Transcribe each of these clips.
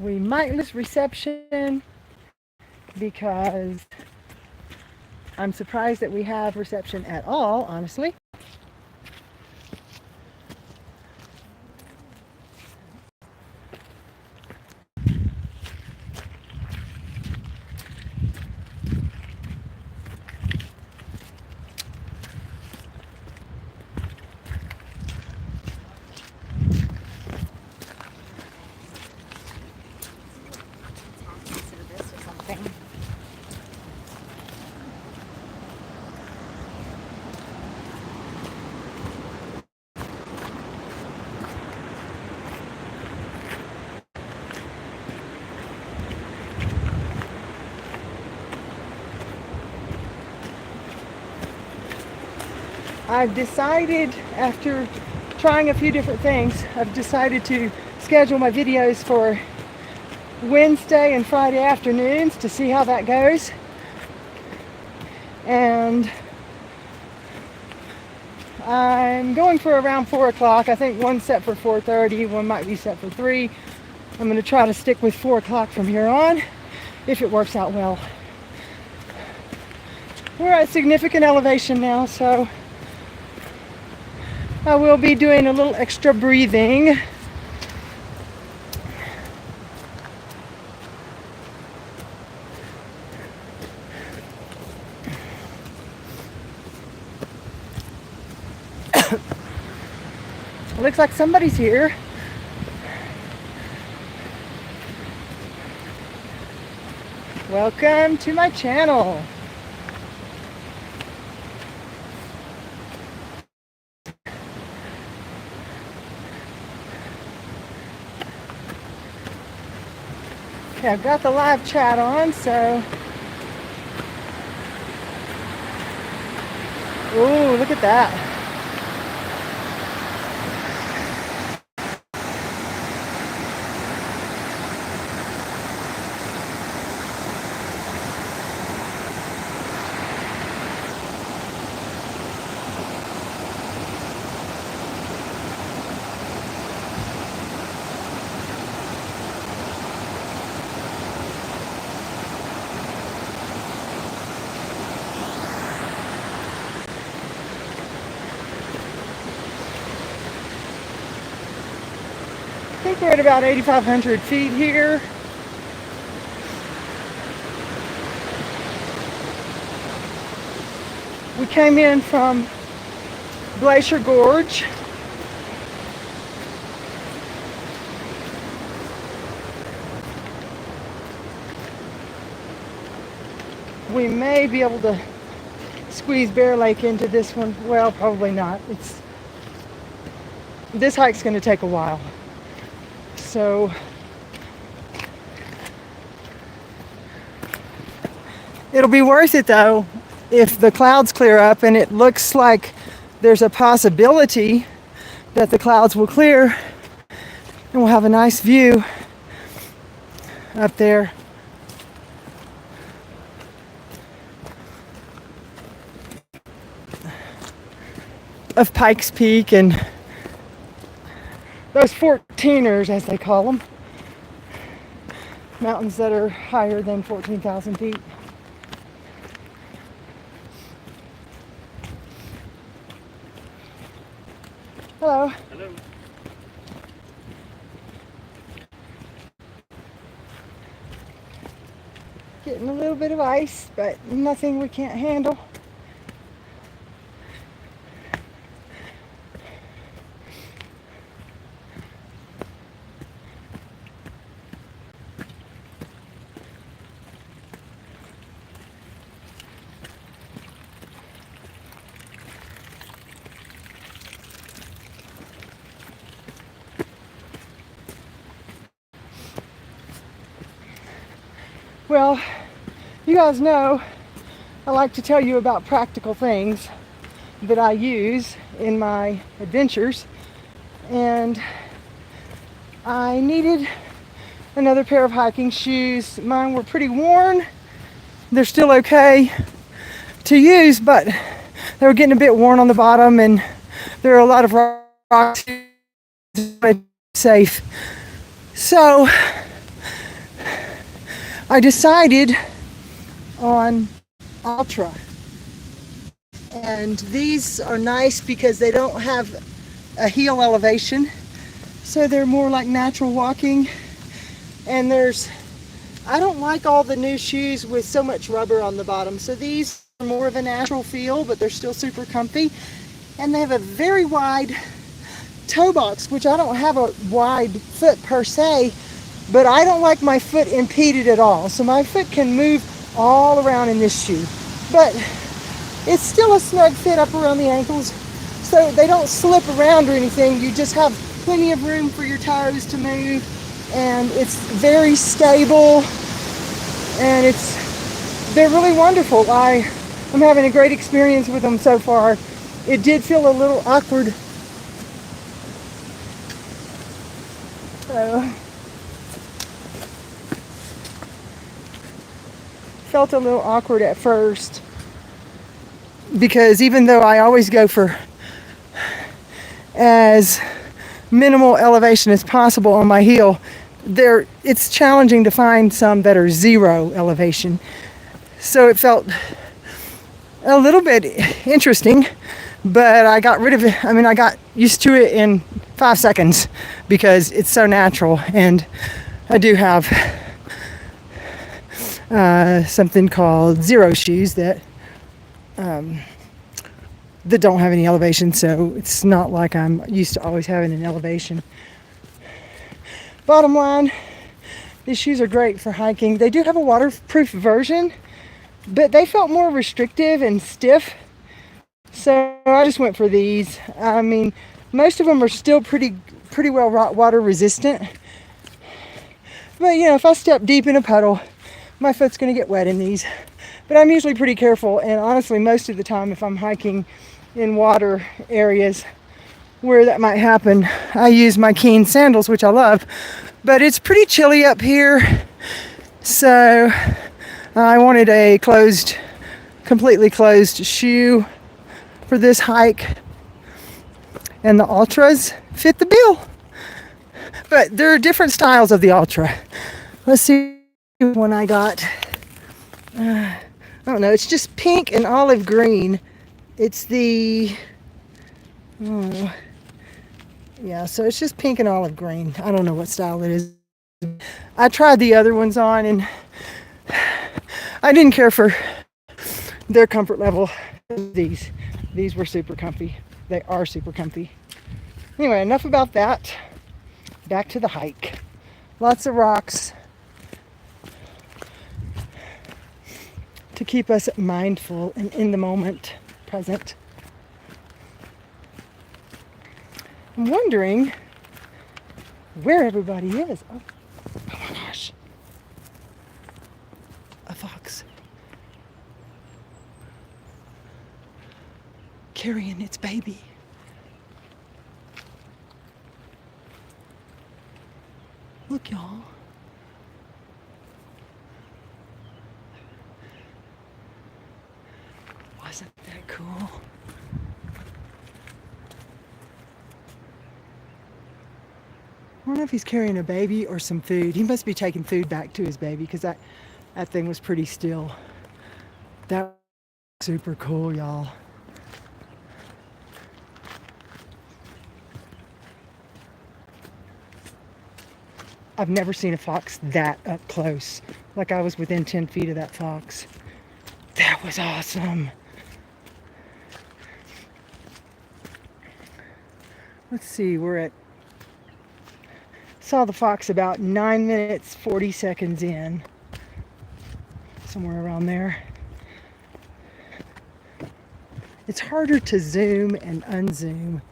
We might lose reception because I'm surprised that we have reception at all, honestly. I've decided, after trying a few different things, I've decided to schedule my videos for Wednesday and Friday afternoons to see how that goes. And I'm going for around 4 o'clock. I think one's set for 4:30, one might be set for 3. I'm going to try to stick with 4 o'clock from here on if it works out well. We're at significant elevation now, so I will be doing a little extra breathing. Looks like somebody's here. Welcome to my channel. Okay, I've got the live chat on, so. Ooh, look at that. I think we're at about 8,500 feet here. We came in from Glacier Gorge. We may be able to squeeze Bear Lake into this one. Well, probably not. This hike's going to take a while. So it'll be worth it though if the clouds clear up, and it looks like there's a possibility that the clouds will clear and we'll have a nice view up there. Of Pikes Peak and those 14ers, as they call them, mountains that are higher than 14,000 feet. Hello. Hello. Getting a little bit of ice, but nothing we can't handle. Well, you guys know I like to tell you about practical things that I use in my adventures, and I needed another pair of hiking shoes. Mine were pretty worn. They're still okay to use, but they were getting a bit worn on the bottom, and there are a lot of rocks safe. So I decided on Altra. And these are nice because they don't have a heel elevation. So they're more like natural walking. And I don't like all the new shoes with so much rubber on the bottom. So these are more of a natural feel, but they're still super comfy. And they have a very wide toe box, which I don't have a wide foot per se, but I don't like my foot impeded at all. So my foot can move all around in this shoe. But it's still a snug fit up around the ankles, so they don't slip around or anything. You just have plenty of room for your toes to move, and it's very stable, and they're really wonderful. I'm having a great experience with them so far. It did feel a little awkward. Felt a little awkward at first, because even though I always go for as minimal elevation as possible on my heel, it's challenging to find some that are zero elevation. So it felt a little bit interesting, but I got rid of it. I mean, I got used to it in 5 seconds because it's so natural. And I do have something called Zero shoes that don't have any elevation, so it's not like I'm used to always having an elevation. Bottom line, these shoes are great for hiking. They do have a waterproof version, but they felt more restrictive and stiff, so I just went for these. I mean, most of them are still pretty well water resistant, but if I step deep in a puddle, my foot's going to get wet in these. But I'm usually pretty careful, and honestly, most of the time, if I'm hiking in water areas where that might happen, I use my Keen sandals, which I love. But it's pretty chilly up here, so I wanted a completely closed shoe for this hike, and the Altras fit the bill. But there are different styles of the Altra. Let's see when I got. I don't know. It's just pink and olive green. It's the. Yeah, so it's just pink and olive green. I don't know what style it is. I tried the other ones on, and I didn't care for their comfort level. These were super comfy. They are super comfy. Anyway, enough about that. Back to the hike. Lots of rocks to keep us mindful and in the moment, present. I'm wondering where everybody is. Oh my gosh. A fox. Carrying its baby. Look, y'all. Wasn't that cool? I don't know if he's carrying a baby or some food. He must be taking food back to his baby, because that thing was pretty still. That was super cool, y'all. I've never seen a fox that up close. Like I was within 10 feet of that fox. That was awesome. Let's see, saw the fox about 9 minutes, 40 seconds in. Somewhere around there. It's harder to zoom and unzoom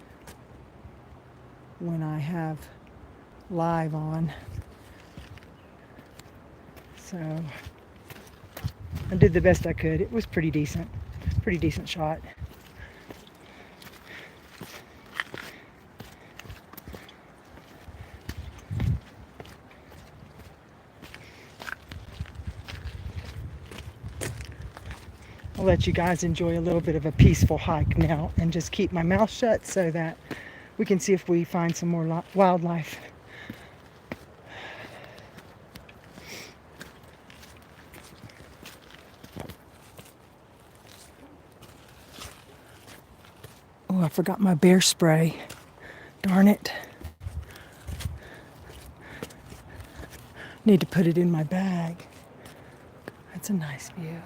when I have live on. So I did the best I could. It was pretty decent shot. I'll let you guys enjoy a little bit of a peaceful hike now and just keep my mouth shut so that we can see if we find some more wildlife. I forgot my bear spray. Darn it. Need to put it in my bag. That's a nice view.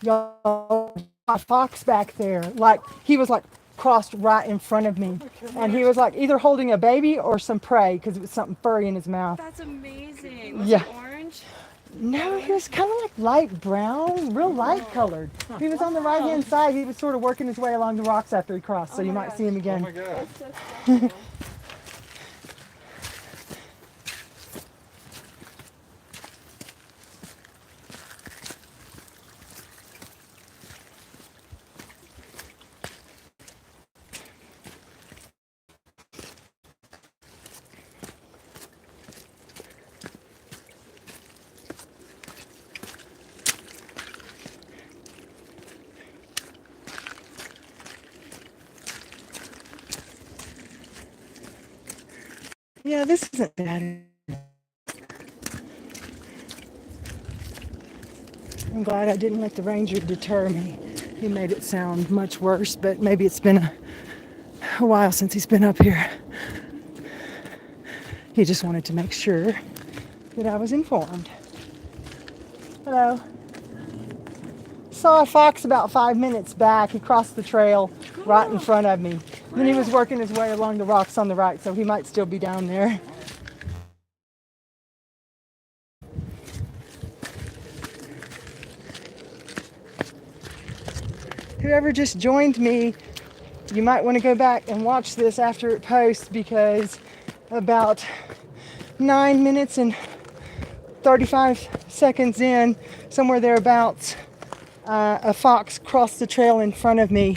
Y'all, a fox back there, like he was like crossed right in front of me, and he was like either holding a baby or some prey because it was something furry in his mouth. That's amazing. Was Yeah. it orange? No, he was kind of like light brown, real light colored. He was on the right hand side. He was sort of working his way along the rocks after he crossed, so you might see him again. Oh my God. That's so special. Yeah, this isn't bad. I'm glad I didn't let the ranger deter me. He made it sound much worse, but maybe it's been a while since he's been up here. He just wanted to make sure that I was informed. Hello. Saw a fox about 5 minutes back. He crossed the trail right in front of me. Then he was working his way along the rocks on the right, so he might still be down there. Whoever just joined me, you might want to go back and watch this after it posts, because about 9 minutes and 35 seconds in, somewhere thereabouts, a fox crossed the trail in front of me,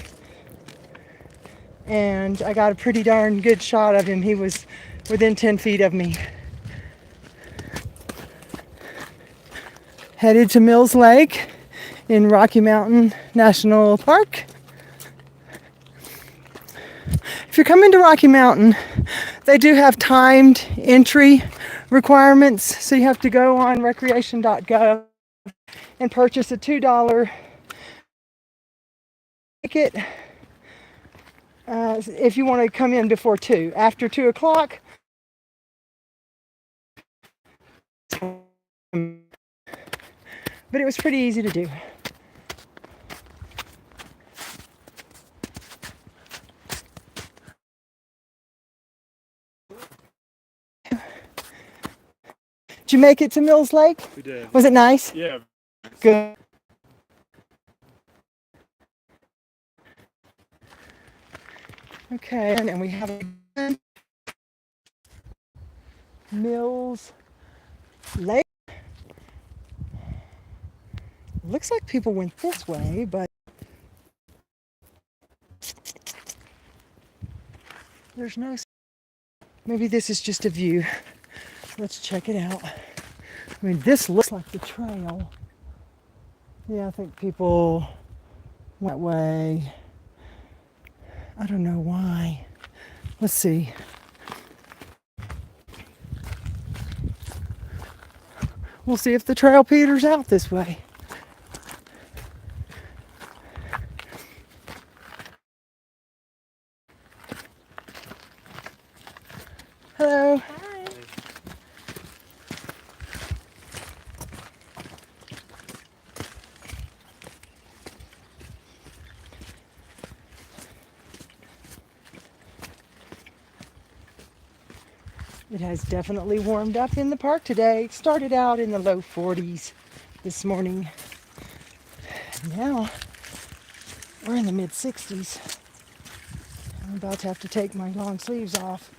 and I got a pretty darn good shot of him. He was within 10 feet of me. Headed to Mills Lake in Rocky Mountain National Park. If you're coming to Rocky Mountain, they do have timed entry requirements, so you have to go on recreation.gov and purchase a $2 ticket if you want to come in before 2. After 2 o'clock, but it was pretty easy to do. Did you make it to Mills Lake? We did. Was it nice? Yeah. Good. Okay, and we have Mills Lake. Looks like people went this way, but there's no. Maybe this is just a view. Let's check it out. I mean, this looks like the trail. Yeah, I think people went that way. I don't know why. Let's see. We'll see if the trail peters out this way. Hello. Hi. It has definitely warmed up in the park today. It started out in the low 40s this morning. Now we're in the mid 60s. I'm about to have to take my long sleeves off.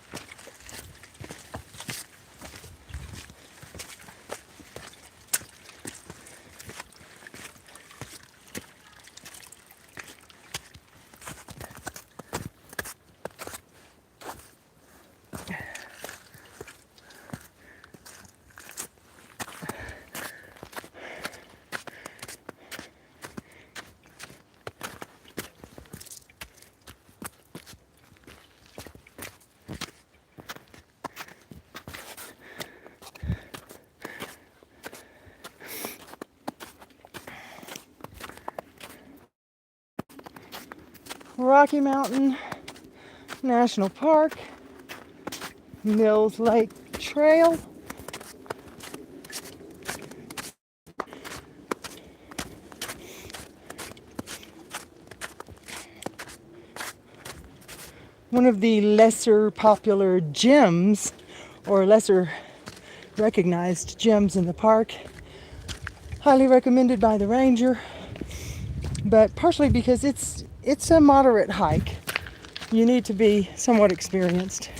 Rocky Mountain National Park, Mills Lake Trail. One of the lesser popular gyms, or lesser recognized gyms in the park. Highly recommended by the ranger, but partially because it's a moderate hike. You need to be somewhat experienced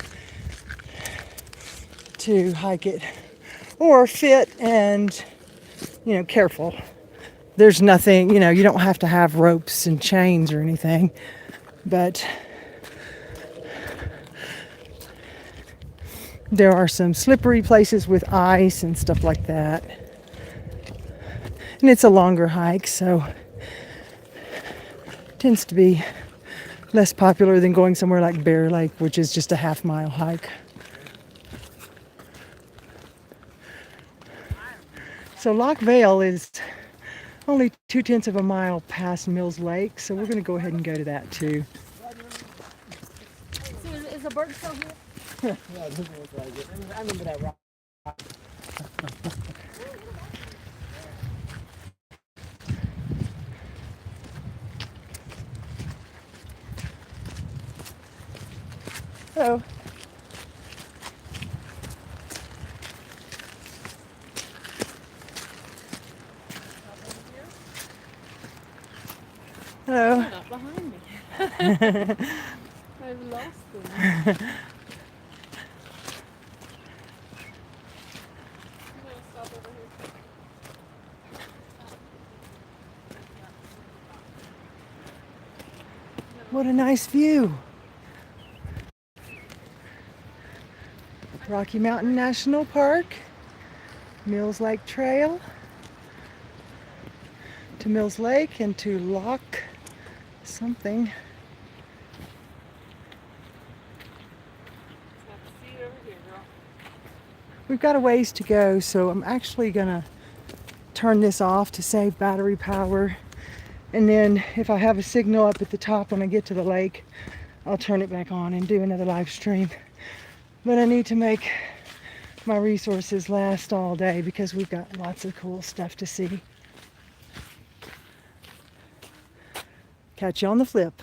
to hike it, or fit and, careful. There's nothing, you don't have to have ropes and chains or anything, but there are some slippery places with ice and stuff like that. And it's a longer hike, so it tends to be less popular than going somewhere like Bear Lake, which is just a half-mile hike. So Loch Vale is only 2/10 of a mile past Mills Lake, so we're going to go ahead and go to that too. So is the bird still here? Yeah, it doesn't look like it. I remember that rock. Hello. Hello. They're not behind me. I've lost them. What a nice view. Rocky Mountain National Park, Mills Lake Trail, to Mills Lake and to Loch something. We've got a ways to go, so I'm actually gonna turn this off to save battery power. And then if I have a signal up at the top when I get to the lake, I'll turn it back on and do another live stream. But I need to make my resources last all day because we've got lots of cool stuff to see. Catch you on the flip.